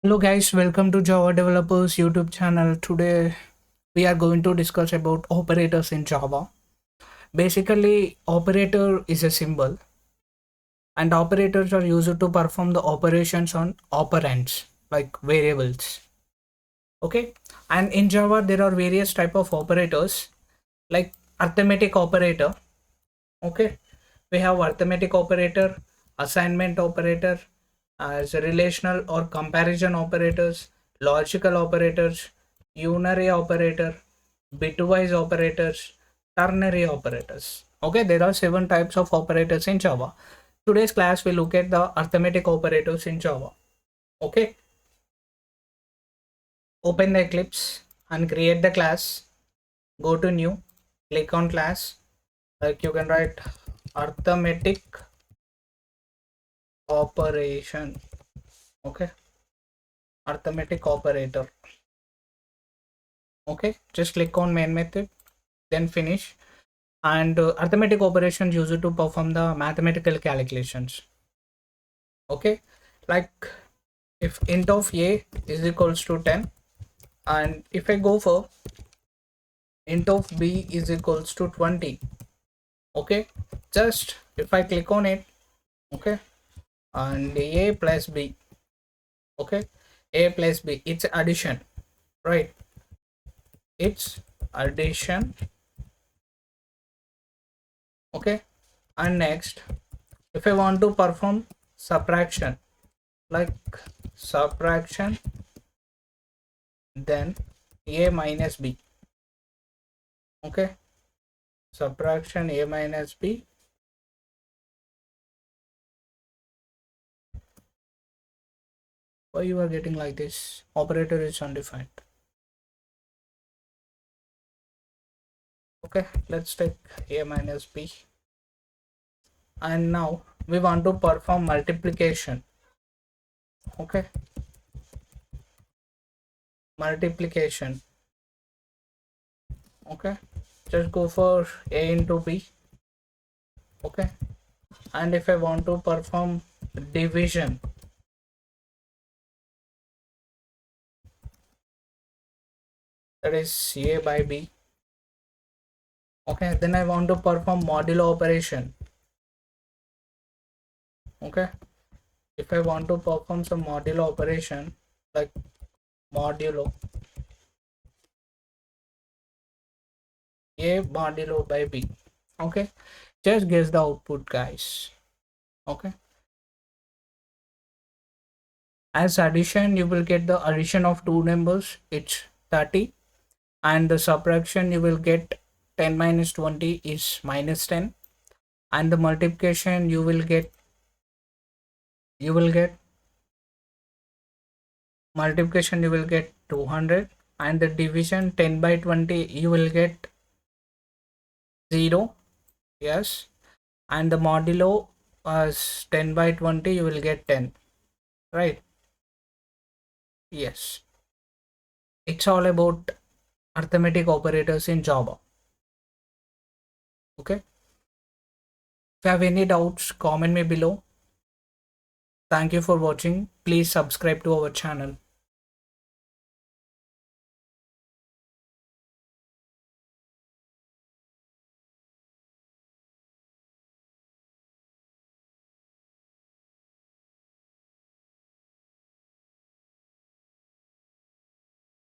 Hello guys, welcome to Java Developers YouTube channel. Today we are going to discuss about operators in Java. Basically, operator is a symbol and operators are used to perform the operations on operands like variables. Okay, and in Java there are various type of operators like arithmetic operator. Okay, we have arithmetic operator, assignment operator, as relational or comparison operators, logical operators, unary operator, bitwise operators, ternary operators. Okay, there are 7 types of operators in Java. Today's class will look at the arithmetic operators in Java. Okay, open the Eclipse and create the class. Go to new, click on class. Like you can write arithmetic operation. Okay, arithmetic operator. Okay, just click on main method, then finish. And arithmetic operations used to perform the mathematical calculations. Okay, like if int of a is equals to 10, and if I go for int of b is equals to 20. Okay, just if I click on it, okay, and a plus b, okay, a plus b, it's addition, right? It's addition. Okay, and next if I want to perform subtraction, like subtraction, then a minus b. Okay, subtraction a minus b. Why you are getting like this? Operator is undefined. Okay, let's take a minus b, and now we want to perform multiplication. Okay, multiplication. Okay, just go for a into b. Okay, and if I want to perform division, that is a by b. Okay, then I want to perform modulo operation. Okay, if I want to perform some modulo operation, like modulo a modulo by b. Okay, just guess the output, guys. Okay, as addition you will get the addition of two numbers, it's 30, and the subtraction you will get 10 minus 20 is minus 10, and the multiplication you will get multiplication you will get 200, and the division 10 by 20 you will get 0. Yes, and the modulo as 10 by 20 you will get 10, right? Yes, it's all about arithmetic operators in Java. Okay, if you have any doubts, comment me below. Thank you for watching. Please subscribe to our channel.